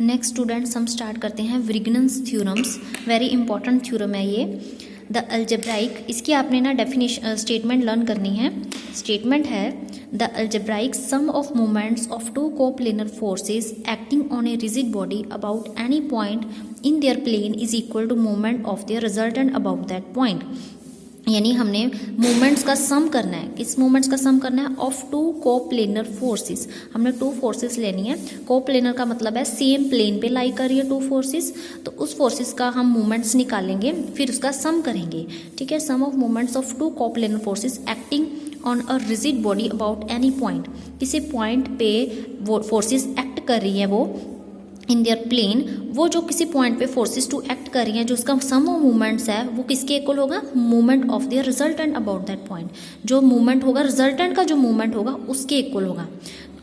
Next students हम start करते हैं व्रिगनन्स थ्योरम्स। वेरी इंपॉर्टेंट थ्योरम है ये। द अलजेब्राइक, इसकी आपने ना डेफिनेशन स्टेटमेंट लर्न करनी है। स्टेटमेंट है the algebraic sum of moments of two coplanar forces acting on a rigid body about any point in their plane is equal to moment of their resultant about that point. यानी हमने moments का sum करना है। किस moments का sum करना है? Of two coplanar forces. हमने टू फोर्सेस लेनी है। कोप्लेनर का मतलब है सेम प्लेन पे लाई कर रही है टू फोर्सेस, तो उस फोर्सेस का हम मोमेंट्स निकालेंगे, फिर उसका सम करेंगे। ठीक है, sum of moments of two coplanar forces acting on a rigid body about any point. किसी पॉइंट पे वो फोर्सेस एक्ट कर रही है वो इन देयर प्लेन, वो जो किसी पॉइंट पे फोर्सेस टू एक्ट कर रही हैं, जो उसका सम ऑफ मूवमेंट्स है वो किसके इक्वल होगा? Movement of their resultant about that point. जो मूवमेंट होगा, रिजल्टेंट का जो मूवमेंट होगा उसके इक्वल होगा।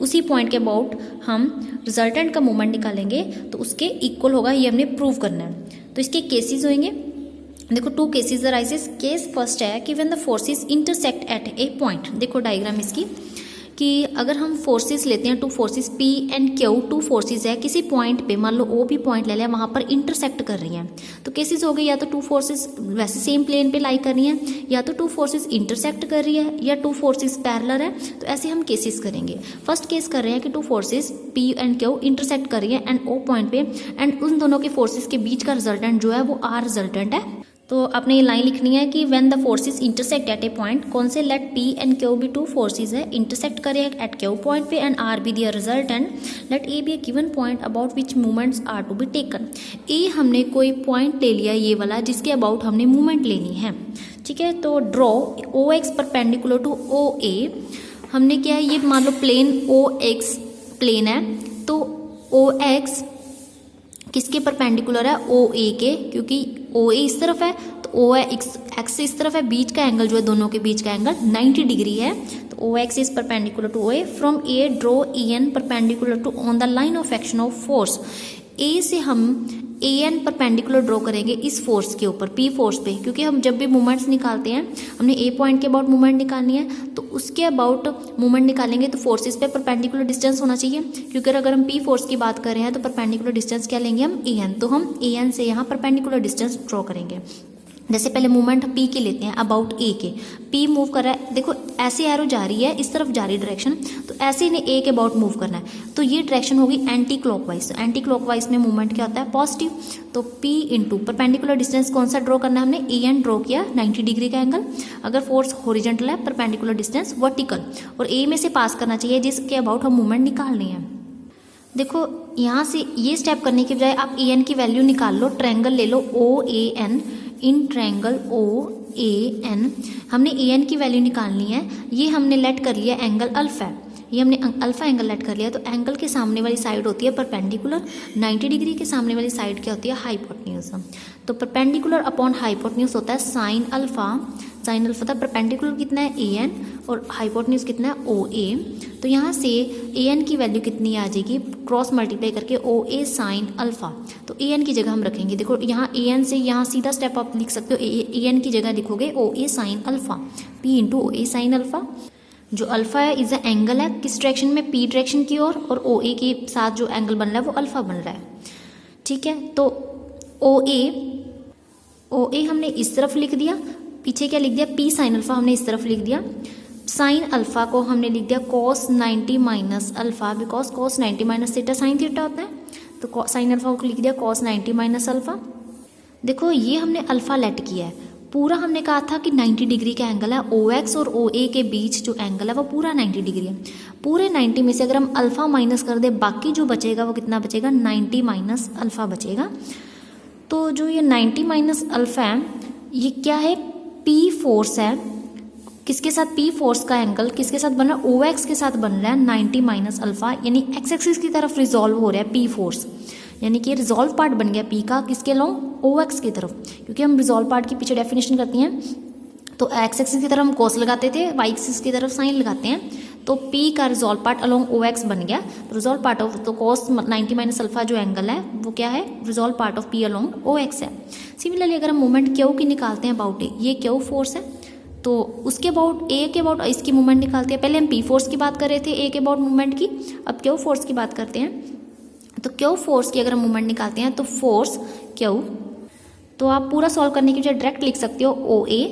उसी पॉइंट के अबाउट हम रिजल्टेंट का मूवमेंट निकालेंगे तो उसके इक्वल होगा। ये हमने प्रूव करना है। तो इसके केसेस होंगे। देखो, two cases arises. Case first है कि when the forces intersect at a point. देखो डायग्राम इसकी कि अगर हम फोर्सेस लेते हैं, two forces P and Q, two forces है किसी पॉइंट पे, मान लो O भी पॉइंट ले लिया, वहाँ पर इंटरसेक्ट कर रही हैं, तो केसेस हो गए या तो टू फोर्सेस वैसे सेम प्लेन पे लाई कर रही हैं, या तो टू फोर्सेस इंटरसेक्ट कर रही है, या टू फोर्सेस पैरेलल है। तो ऐसे हम केसेस करेंगे। फर्स्ट केस कर रहे हैं कि to forces P and Q intersect कर रही है एंड O पॉइंट पे, एंड उन दोनों के फोर्सेस के बीच का रिजल्टेंट जो है वो R रिजल्टेंट है। तो आपने ये लाइन लिखनी है कि when the forces intersect at a point, कौन से? लेट P एंड Q भी टू फोर्सेस है, इंटरसेक्ट करे एट Q पॉइंट पे and R be their resultant. Let A be a given point about which movements are to be taken. ए हमने कोई point ले लिया ये वाला जिसके अबाउट हमने मूवमेंट लेनी है। ठीक है, तो draw OX perpendicular to OA। हमने क्या है, ये मान लो प्लेन OX प्लेन है, तो OX किसके परपेंडिकुलर है? OA के, क्योंकि OA इस तरफ है तो OA एक्स इस तरफ है। बीच का एंगल जो है, दोनों के बीच का एंगल 90 डिग्री है। तो OX is perpendicular to OA। From A draw EN perpendicular to on the line of action of force. A से हम AN परपेंडिकुलर ड्रॉ करेंगे इस फोर्स के ऊपर, P फोर्स पे, क्योंकि हम जब भी मूवमेंट्स निकालते हैं, हमने A पॉइंट के अबाउट मूवमेंट निकालनी है, तो उसके अबाउट मूवमेंट निकालेंगे तो फोर्सेस पे परपेंडिकुलर डिस्टेंस होना चाहिए। क्योंकि अगर हम P फोर्स की बात कर रहे हैं तो परपेंडिकुलर डिस्टेंस क्या लेंगे हम? AN। तो हम AN से यहाँ परपेंडिकुलर डिस्टेंस ड्रॉ करेंगे। जैसे पहले मूवमेंट P के लेते हैं अबाउट A के। P मूव कर रहा है, देखो ऐसे एरो जा रही है, इस तरफ जा रही डायरेक्शन, तो ऐसे इन्हें A के अबाउट मूव करना है। तो ये डायरेक्शन होगी एंटी क्लॉकवाइज। एंटी क्लॉकवाइज में मूवमेंट क्या होता है? पॉजिटिव। तो P इंटू परपेंडिकुलर डिस्टेंस कौन सा ड्रॉ करना है? हमने AN ड्रॉ किया, 90 डिग्री का एंगल। अगर फोर्स हॉरिजॉन्टल है, परपेंडिकुलर डिस्टेंस वर्टिकल, और A में से पास करना चाहिए जिसके अबाउट हम मूवमेंट निकालनी है। देखो यहाँ से ये स्टेप करने के बजाय आप AN की वैल्यू निकाल लो। ट्रायंगल ले लो OAN। इन ट्रायंगल OAN हमने AN की वैल्यू निकालनी है। ये हमने लेट कर लिया एंगल अल्फा है, ये हमने अल्फा एंगल लेट कर लिया। तो एंगल के सामने वाली साइड होती है परपेंडिकुलर, 90 डिग्री के सामने वाली साइड क्या होती है? हाइपोटेन्यूज। तो परपेंडिकुलर अपॉन हाइपोटेन्यूज होता है साइन अल्फा। साइन अल्फा था, परपेंडिकुलर कितना है? AN, और हाइपोटेन्यूज कितना है? OA। तो यहाँ से AN की वैल्यू कितनी आ जाएगी? क्रॉस मल्टीप्लाई करके OA साइन अल्फा। तो AN की जगह हम रखेंगे, देखो यहाँ AN से यहाँ सीधा स्टेप आप लिख सकते हो। AN की जगह लिखोगे OA sine alpha, P into OA sine alpha. जो अल्फा है इज अ एंगल है, किस डायरेक्शन में? P डायरेक्शन की ओर, और OA के साथ जो एंगल बन रहा है वो अल्फा बन रहा है। ठीक है, तो OA हमने इस तरफ लिख दिया, पीछे क्या लिख दिया? P साइन अल्फा हमने इस तरफ लिख दिया। साइन अल्फा को हमने लिख दिया cos 90 minus alpha, because cos 90 minus theta sine theta होता है। तो साइन अल्फा को लिख दिया cos 90 माइनस अल्फा। देखो ये हमने अल्फा लेट किया है। पूरा हमने कहा था कि 90 डिग्री का एंगल है। OX और OA के बीच जो एंगल है वो पूरा 90 डिग्री है। पूरे 90 में से अगर हम अल्फा माइनस कर दे, बाकी जो बचेगा वो कितना बचेगा? 90 माइनस अल्फा बचेगा। तो जो ये 90 माइनस अल्फा है, ये क्या है? P फोर्स है। किसके साथ? P फोर्स का एंगल किसके साथ बन रहा है? OX के साथ बन रहा है 90 माइनस अल्फा, यानी एक्स एक्सिस की तरफ रिजॉल्व हो रहा है P फोर्स, यानी कि रिजॉल्व पार्ट बन गया P का किसके अलोंग? OX की तरफ। क्योंकि हम रिजॉल्व पार्ट की पीछे डेफिनेशन करती हैं, तो एक्स एक्सिस की तरफ हम कॉस लगाते थे, वाई एक्सिस की तरफ साइन लगाते हैं। तो P का रिजॉल्व पार्ट अलोंग OX बन गया। रिजॉल्व पार्ट ऑफ, तो cos 90 माइनस अल्फा जो एंगल है वो क्या है? Resolve part of P along OX है। सिमिलरली अगर हम मूवमेंट Q की निकालते हैं अबाउट A, ये Q फोर्स है, तो उसके अबाउट A के अबाउट इसकी मूवमेंट निकालते हैं। पहले हम P फोर्स की बात कर रहे थे A के अबाउट मूवमेंट की, अब Q फोर्स की बात करते हैं। तो क्यू फोर्स की अगर हम मूवमेंट निकालते हैं तो फोर्स क्यू, तो आप पूरा सॉल्व करने की बजाय डायरेक्ट लिख सकते हो ओ ए,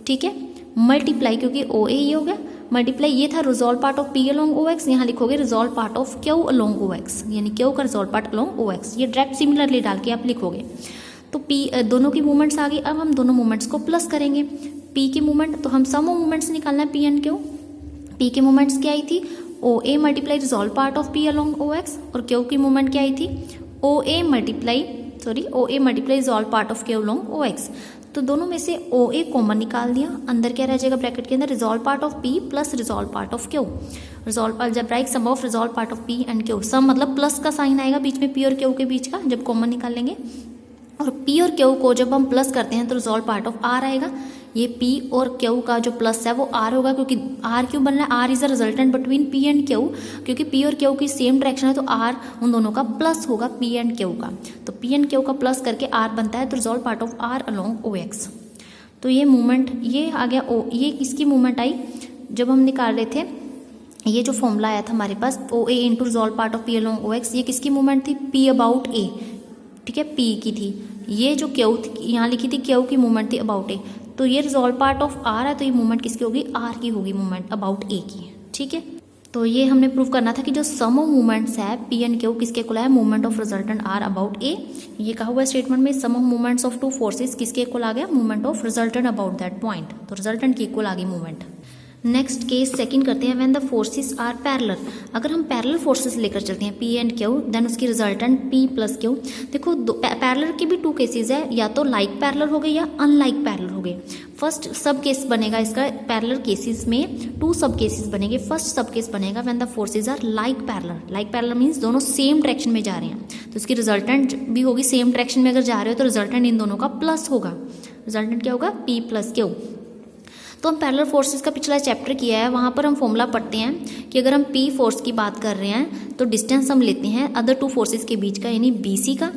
ठीक है, मल्टीप्लाई, क्योंकि ओ ए ये हो गया, मल्टीप्लाई ये था resolve part of P along O X, यहाँ लिखोगे resolve part of Q along O X, यानी क्यू का resolve part along O X, ये डायरेक्ट सिमिलरली डाल के आप लिखोगे। तो पी दोनों की मूवमेंट्स आ गई। अब हम दोनों मूवमेंट्स को प्लस करेंगे। पी की मूवमेंट, तो हम सम ऑफ मूवमेंट्स निकालना है पी एंड क्यू। पी की मूवमेंट्स क्या आई थी, O A multiply resolve part of P along O X, और क्यू की मूवमेंट क्या आई थी, O A multiply resolve part of Q along O X. तो दोनों में से ओ ए कॉमन निकाल दिया, अंदर क्या रह जाएगा ब्रैकेट के अंदर, resolve part of P plus resolve part of Q, resolve algebraic sum of resolve part of P and Q. Sum मतलब प्लस का साइन आएगा बीच में पी और क्यू के बीच का जब कॉमन निकाल लेंगे, और पी और क्यू को जब हम प्लस करते हैं तो रिजॉल्व पार्ट ऑफ आर आएगा। ये पी और क्यू का जो प्लस है वो आर होगा, क्योंकि आर क्यों बन रहा है, R is a resultant between P and Q, क्योंकि पी और क्यू की सेम डायरेक्शन है तो आर उन दोनों का प्लस होगा पी एंड क्यू का। तो पी एंड क्यू का प्लस करके आर बनता है, तो resolve part of R along O X. तो ये मूवमेंट ये आ गया ओ, ये किसकी मूवमेंट आई जब हम निकाल रहे थे, ये जो फॉर्मूला आया था हमारे पास O A into resolve part of P along O X, ये किसकी मूवमेंट थी, पी अबाउट ए, ठीक है, पी की थी। ये जो क्यू यहाँ लिखी थी क्यू की मूवमेंट थी अबाउट ए, तो ये रिजॉल्व पार्ट ऑफ आर है, तो ये मूवमेंट किसकी होगी, आर की होगी मूवमेंट अबाउट ए की, ठीक है। तो ये हमने प्रूव करना था कि जो सम ऑफ मूवमेंट्स है पी एंड क्यू किसके इक्वल है, movement of resultant are about A. ये कहा हुआ स्टेटमेंट में sum of movements of two forces किसके इक्वल आ गया, movement of resultant about that point, तो रिजल्टेंट की इक्वल आ गई मूवमेंट। नेक्स्ट केस सेकंड करते हैं, when the forces are parallel. अगर हम पैरेलल फोर्सेस लेकर चलते हैं पी एंड क्यू, देन उसकी रिजल्टेंट पी प्लस क्यू। देखो पैरेलल की भी टू केसेस है, या तो लाइक पैरेलल हो गए या अनलाइक पैरेलल हो गए। फर्स्ट सब केस बनेगा इसका, पैरेलल केसेस में टू सब केसेस बनेंगे। फर्स्ट सब केस बनेगा when the forces are like parallel. Like parallel means दोनों सेम डायरेक्शन में जा रहे हैं, तो उसकी रिजल्टेंट भी होगी सेम डायरेक्शन में। अगर जा रहे हो तो रिजल्टेंट इन दोनों का प्लस होगा, रिजल्टेंट क्या होगा, पी प्लस क्यू। तो हम पैरेलल फोर्सेस का पिछला चैप्टर किया है, वहाँ पर हम फॉर्मूला पढ़ते हैं कि अगर हम पी फोर्स की बात कर रहे हैं तो डिस्टेंस हम लेते हैं अदर टू फोर्सेस के बीच का, यानी बी सी का,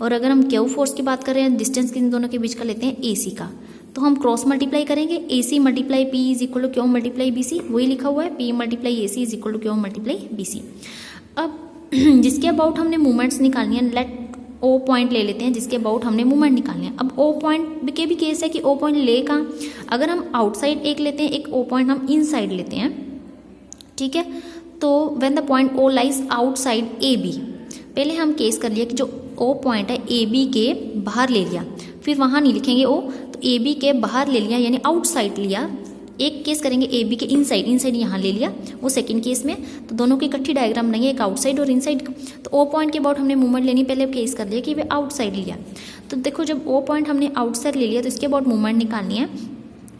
और अगर हम क्यू फोर्स की बात कर रहे हैं डिस्टेंस इन दोनों के बीच का लेते हैं ए सी का। तो हम क्रॉस मल्टीप्लाई करेंगे, A C multiply P is equal to Q multiply B C, वही लिखा हुआ है, P multiply A C is equal to Q multiply B C. अब जिसके अबाउट हमने मूवमेंट्स निकालनी है, लेट ओ पॉइंट ले लेते हैं जिसके अबाउट हमने मूवमेंट निकालने हैं। अब ओ पॉइंट के भी केस है कि ओ पॉइंट ले कहाँ, अगर हम आउटसाइड एक लेते हैं, एक ओ पॉइंट हम इनसाइड लेते हैं, ठीक है। तो when the point O lies outside A B, पहले हम केस कर लिया कि जो ओ पॉइंट है ए बी के बाहर ले लिया, फिर वहाँ नहीं लिखेंगे ओ, तो ए बी के बाहर ले लिया यानी आउटसाइड लिया। एक केस करेंगे ए बी के इनसाइड, इनसाइड यहाँ ले लिया, वो सेकंड केस में। तो दोनों की इकट्ठी डायग्राम नहीं है, एक आउटसाइड और इनसाइड। तो ओ पॉइंट के अबाउट हमने मूवमेंट लेनी, पहले केस कर लिया कि वे आउटसाइड लिया। तो देखो जब ओ पॉइंट हमने आउटसाइड ले लिया तो इसके अबाउट मूवमेंट निकालनी है।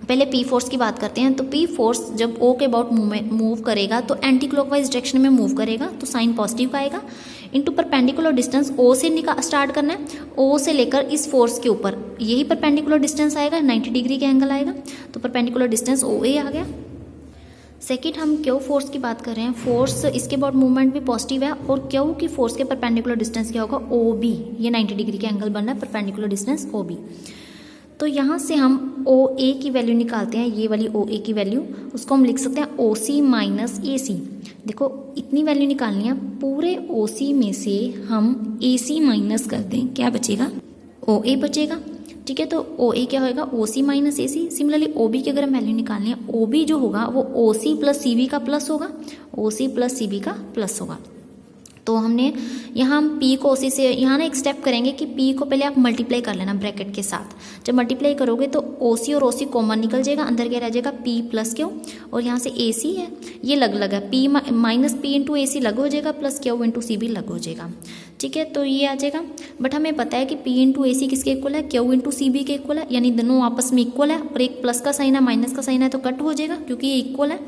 पहले पी फोर्स की बात करते हैं। तो पी फोर्स जब ओ के अबाउट मूव करेगा तो एंटी क्लॉकवाइज डायरेक्शन में मूव करेगा, तो साइन पॉजिटिव का आएगा। इनटू परपेंडिकुलर डिस्टेंस ओ से स्टार्ट करना है, ओ से लेकर इस फोर्स के ऊपर यही परपेंडिकुलर डिस्टेंस आएगा, 90 डिग्री का एंगल आएगा, तो परपेंडिकुलर डिस्टेंस ओ ए आ गया। सेकेंड हम क्यू फोर्स की बात कर रहे हैं, फोर्स इसके अबाउट मूवमेंट भी पॉजिटिव है, और क्यू की फोर्स के परपेंडिकुलर डिस्टेंस क्या होगा, ओ बी, ये 90 डिग्री का एंगल बन रहा है, परपेंडिकुलर डिस्टेंस ओ बी। तो यहाँ से हम ओ ए की वैल्यू निकालते हैं, ये वाली ओ ए की वैल्यू, उसको हम लिख सकते हैं ओ सी माइनस ए सी। देखो इतनी वैल्यू निकालनी है, पूरे ओ सी में से हम ए सी माइनस कर दें, क्या बचेगा, ओ ए बचेगा, ठीक है। तो ओ ए क्या होगा, ओ सी माइनस ए सी। सिमिलरली ओ बी की अगर हम वैल्यू निकालनी है, ओ बी जो होगा वो ओ सी प्लस सी बी का प्लस होगा, ओ सी प्लस सी बी का प्लस होगा। तो हमने यहाँ हम पी को सी से, यहाँ ना एक स्टेप करेंगे कि पी को पहले आप मल्टीप्लाई कर लेना ब्रैकेट के साथ। जब मल्टीप्लाई करोगे तो ओ सी और ओ सी कॉमन निकल जाएगा, अंदर क्या रह जाएगा, पी प्लस क्यू, और यहाँ से ए सी है ये लग लगा, P minus P into A सी लग हो जाएगा, प्लस क्यू इंटू सी भी लग हो जाएगा, ठीक है। तो ये आ जाएगा, बट हमें पता है कि पी इंटू ए सी किसके इक्वल है, क्यू इंटू सी बी के इक्वल है, यानी दोनों आपस में इक्वल है, और एक प्लस का साइन है माइनस का साइन है तो कट हो जाएगा क्योंकि ये इक्वल है।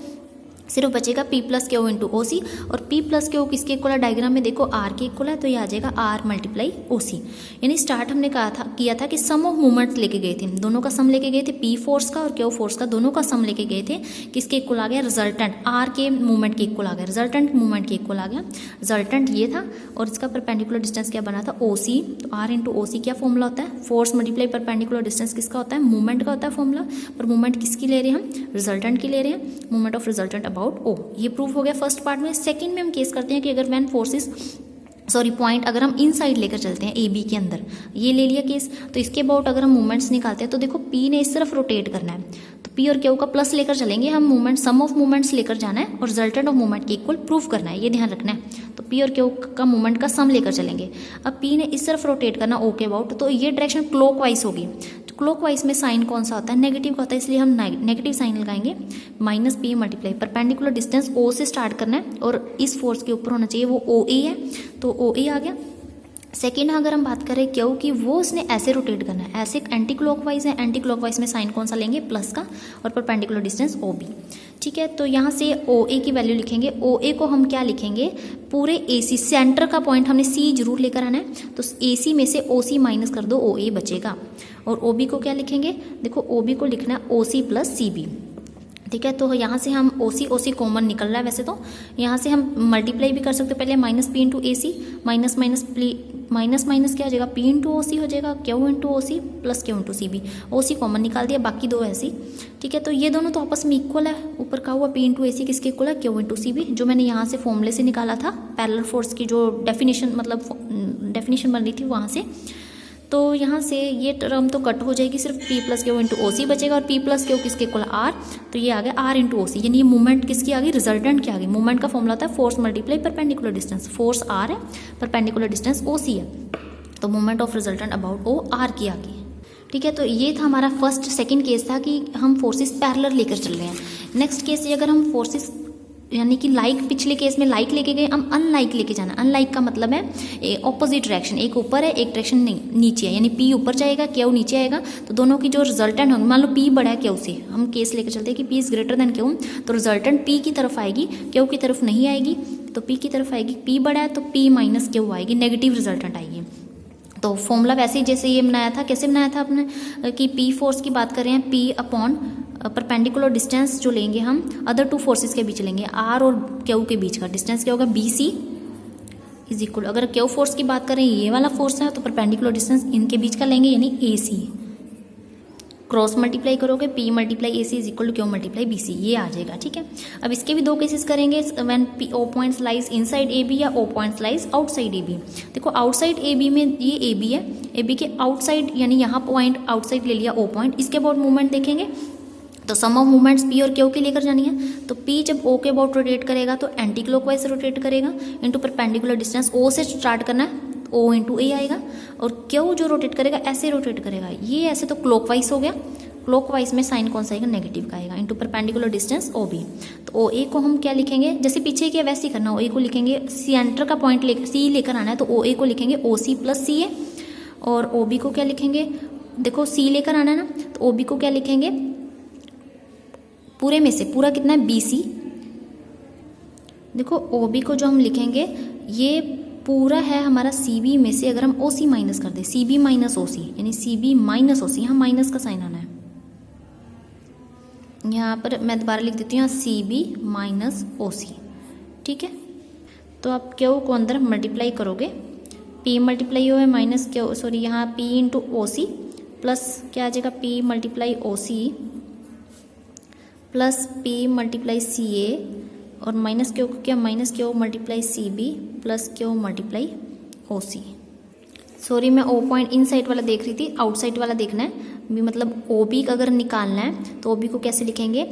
सिर्फ बचेगा P plus Q into O C, और पी प्लस क्यू किसके इक्वल है, डायग्राम में देखो आर के इक्वल है, तो ये आ जाएगा आर मल्टीप्लाई ओ सी। यानी स्टार्ट हमने किया था कि सम ऑफ मूवमेंट्स लेके गए थे, दोनों का सम लेके गए थे, पी फोर्स का और क्यू फोर्स का, दोनों का सम लेके गए थे, किसके इक्वल आ गया, रिजल्टेंट आर के मूवमेंट के इक्वल आ गया, रिजल्टेंट मूवमेंट के इक्वल आ गया। रिजल्टेंट ये था, और इसका परपेंडिकुलर डिस्टेंस क्या बना था, ओ सी। तो आर इंटू ओ सी क्या फॉर्मूला होता है, फोर्स मल्टीप्लाई परपेंडिकुलर डिस्टेंस किसका होता है, मूवमेंट का होता है फॉर्मूला। पर मूवमेंट किसकी ले रहे हैं हम, रिजल्टेंट की ले रहे हैं, मूवमेंट ऑफ रिजल्टेंट अबाउट ओ। ये प्रूफ हो गया फर्स्ट पार्ट में। सेकंड में हम केस करते हैं कि अगर व्हेन फोर्सेस सॉरी पॉइंट अगर हम इन साइड लेकर चलते हैं ए बी के अंदर, ये ले लिया केस, तो इसके अबाउट अगर हम मूवमेंट्स निकालते हैं तो देखो पी ने इस तरफ रोटेट करना है, तो पी और क्यू का प्लस लेकर चलेंगे हम, मूवमेंट सम ऑफ मूवमेंट्स लेकर जाना है और रिजल्टेंट ऑफ मूवमेंट के इक्वल प्रूव करना है, ये ध्यान रखना है। तो पी और क्यू का मूवमेंट का सम लेकर चलेंगे। अब पी ने इस तरफ रोटेट करना ओ के अबाउट, तो ये डायरेक्शन क्लॉकवाइज होगी। क्लॉकवाइज में साइन कौन सा होता है, नेगेटिव का होता है, इसलिए हम नेगेटिव साइन लगाएंगे। Minus P multiply perpendicular distance O से स्टार्ट करना है और इस फोर्स के ऊपर होना चाहिए वो ओ ए है, तो ओ ए आ गया। सेकेंड अगर हम बात करें क्यू की, वो उसने ऐसे रोटेट करना है, ऐसे एंटी क्लॉकवाइज है, एंटी क्लॉकवाइज में साइन कौन सा लेंगे, प्लस का, और परपेंडिकुलर डिस्टेंस ओ बी। ठीक है, तो यहाँ से ओ ए की वैल्यू लिखेंगे। ओ ए को हम क्या लिखेंगे, पूरे ए सी सेंटर का पॉइंट हमने सी जरूर लेकर आना है, तो ए सी में से ओ सी माइनस कर दो, ओ ए बचेगा। और ओ बी को क्या लिखेंगे, देखो ओ बी को लिखना है ओ सी प्लस सी बी। ठीक है, तो यहाँ से हम ओ सी कॉमन निकल रहा है वैसे तो, यहाँ से हम मल्टीप्लाई भी कर सकते हैं, पहले minus P into A C, minus minus क्या हो जाएगा, पी इंटू ओ सी हो जाएगा, Q into O C plus Q into C B. O C common निकाल दिया, बाकी दो ऐसी। ठीक है, तो ये दोनों तो आपस में इक्वल है, ऊपर का हुआ पी इंटू ए सी किसके इक्वल है, क्यू इंटू सी बी, जो मैंने यहाँ से फॉर्मूले से निकाला था, पैरेलल फोर्स की जो डेफिनेशन मतलब डेफिनेशन बन रही थी वहाँ से। तो यहाँ से ये टर्म तो कट हो जाएगी, सिर्फ P plus Q into O C बचेगा, और पी प्लस क्यू किसके इक्वल आर, तो ये आ गया आर इंटू ओ सी, यानी ये मूवमेंट किसकी आ गई, रिजल्टेंट की आ गई। मूवमेंट का फॉर्मूला होता है force multiply perpendicular distance, force R है, परपेंडिकुलर डिस्टेंस ओ सी है, तो movement of resultant about O R की आ गई। ठीक है, तो ये था हमारा फर्स्ट सेकंड केस था कि हम फोर्सेस पैरेलल लेकर चल रहे हैं। नेक्स्ट केस ये अगर हम फोर्सेस यानी कि लाइक, पिछले केस में लाइक लेके गए, हम अनलाइक लेके जाना। अनलाइक का मतलब है ऑपोजिट डायरेक्शन, एक ऊपर है एक डायरेक्शन नीचे है, यानी पी ऊपर जाएगा क्यू नीचे आएगा, तो दोनों की जो रिजल्टेंट होंगे, मान लो पी बड़ा है क्यू से, हम केस लेकर चलते हैं कि P is greater than Q, तो रिजल्टेंट पी की तरफ आएगी, क्यू की तरफ नहीं आएगी, तो पी की तरफ आएगी। पी बड़ा है तो पी माइनस क्यू आएगी, नेगेटिव रिजल्टेंट आएगी। तो फॉर्मूला वैसे ही जैसे ये बनाया था, कैसे बनाया था आपने कि पी फोर्स की बात कर रहे हैं, पी अपॉन परपेंडिकुलर डिस्टेंस जो लेंगे हम अदर टू फोर्सेस के बीच लेंगे, आर और क्यू के बीच का डिस्टेंस क्या होगा, बी सी इज इक्वल, अगर क्यू फोर्स की बात करें ये वाला फोर्स है तो परपेंडिकुलर डिस्टेंस इनके बीच का लेंगे, यानी ए सी, क्रॉस मल्टीप्लाई करोगे P multiply A C is equal to Q multiply B C, ये आ जाएगा। ठीक है, अब इसके भी दो केसेस करेंगे, when P O points lies inside A B या O points lies outside A B. देखो आउटसाइड ए बी में ये ए बी है, ए बी के आउटसाइड यानी यहाँ पॉइंट आउटसाइड ले लिया ओ पॉइंट, इसके अबाउट मूवमेंट देखेंगे तो सम ऑफ मूवमेंट्स पी और क्यू के लेकर जानी है। तो पी जब ओ के अबाउट रोटेट करेगा तो एंटी क्लॉकवाइज रोटेट करेगा, इंटू परपेंडिकुलर डिस्टेंस ओ से स्टार्ट करना है, ओ इंटू ए आएगा, और क्यू जो रोटेट करेगा ऐसे रोटेट करेगा, ये ऐसे तो क्लॉकवाइज हो गया, क्लॉकवाइज में साइन कौन सा आएगा, नेगेटिव का आएगा, into perpendicular distance O B. तो ओ ए को हम क्या लिखेंगे, जैसे पीछे किया वैसे ही करना, ओ ए को लिखेंगे सेंटर का पॉइंट सी लेकर आना है, तो ओ ए को लिखेंगे ओ सी प्लस सी ए, और ओ बी को क्या लिखेंगे, देखो सी लेकर आना है ना, तो ओ बी को क्या लिखेंगे, पूरे में से पूरा कितना है, बी सी। देखो ओ बी को जो हम लिखेंगे ये पूरा है हमारा सी बी में से, अगर हम ओ सी माइनस कर दें, सी बी माइनस ओ सी, यानी सी बी माइनस ओ सी, यहाँ माइनस का साइन आना है, यहाँ पर मैं दोबारा लिख देती हूँ सी बी माइनस ओ सी। ठीक है, तो आप क्यू को अंदर मल्टीप्लाई करोगे, पी मल्टीप्लाई हो है माइनस क्यू, सॉरी यहाँ P into O C plus क्या आ जाएगा, P multiply O C plus P multiply C A, और माइनस क्यू को क्या, minus Q multiply C B plus Q multiply O C. Sorry मैं ओ पॉइंट इन साइड वाला देख रही थी, आउटसाइड वाला देखना है भी, मतलब ओ बी का अगर निकालना है तो ओ बी को कैसे लिखेंगे,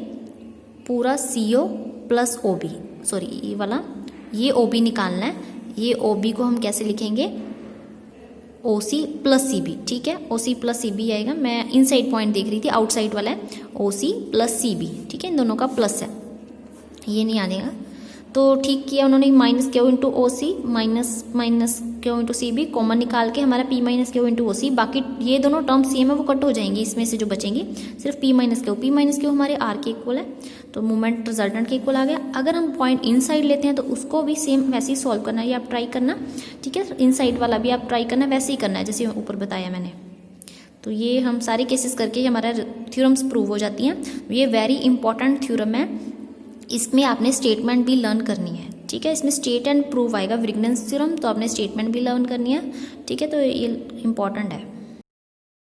पूरा C O plus O B, sorry ये वाला, ये ओ बी निकालना है, ये ओ बी को हम कैसे लिखेंगे, ओ सी प्लस सी बी। ठीक है, ओ सी प्लस सी बी आएगा, मैं इन साइड पॉइंट देख रही थी, आउटसाइड वाला है ओ सी प्लस सी बी। ठीक है, इन दोनों का प्लस है, ये नहीं आएगा, तो ठीक किया उन्होंने, minus Q into O C minus Q into C B common निकाल के हमारा P minus Q into O C, बाकी ये दोनों टर्म सेम है वो कट हो जाएंगी, इसमें से जो बचेंगी सिर्फ पी माइनस क्यू हमारे आर के इक्वल है, तो मूवमेंट रिजल्टेंट के इक्वल आ गया। अगर हम पॉइंट इन साइड लेते हैं तो उसको भी सेम वैसे ही सॉल्व करना है, ये आप ट्राई करना। ठीक है, इन साइड वाला भी आप ट्राई करना, वैसे ही करना है जैसे ऊपर बताया मैंने। तो ये हम सारे केसेस करके हमारा थ्योरम्स प्रूव हो जाती हैं। ये वेरी इंपॉर्टेंट थ्योरम है, इसमें आपने स्टेटमेंट भी लर्न करनी है। ठीक है, इसमें स्टेट एंड प्रूव आएगा, व्रिग्नेंस थ्योरम, तो आपने स्टेटमेंट भी लर्न करनी है। ठीक है, तो ये इंपॉर्टेंट है।